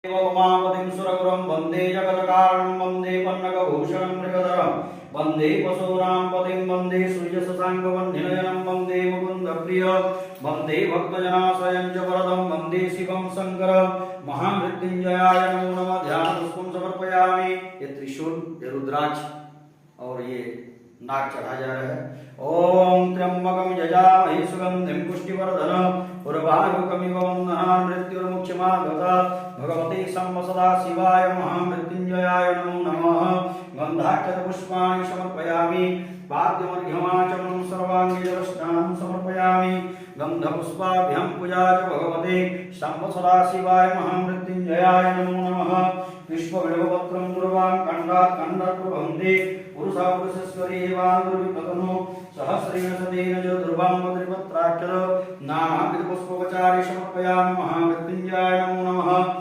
उमापतिं सुरगुरुं वन्दे जगत्कारणं वन्दे पन्नगभूषणं मृगधरं वन्दे पशूनां पतिं वन्दे सूर्यशशाङ्कवह्निनयनं वन्दे मुकुन्दप्रिय वन्दे भक्तजनाश्रयं च वरदं वन्दे शिवं शङ्कर महामृत्युञ्जयाय नमो नमः। ध्यान पुष्पं समर्पयामि। ये त्रिशूल, ये रुद्राक्ष और ये नाग चढ़ा जा रहा है। ओम त्र्यंबकं यजामहे सुगंधिं पुष्टिवर्धनम् उर्वारुकमिव वन्दनान् मृत्युर्मुक्षमागतः भगवते सदा शिवाय महामृत्युञ्जयाय नमो नमः। गन्धाक्षतपुष्पाणि समर्पयामि। पाद्यमर्घ्यमाचमनं सर्वाङ्गीजलस्नानं समर्पयामि। गन्धपुष्पाभ्यां पूजा च भगवते सदा शिवाय महामृत्युञ्जयाय नमो नमः। विश्वविडवपत्रं दुर्वां खण्डात् खण्डात्प्रभन्ते पुरुषा पुरुषेश्वरी वान्दुर्विप्रतनो सहस्रेण सतेन च दुर्वां मद्रिपत्राक्षर नामाकृतपुष्पोपचारे समर्पयामि। महामृत्युञ्जयाय नमो नमः।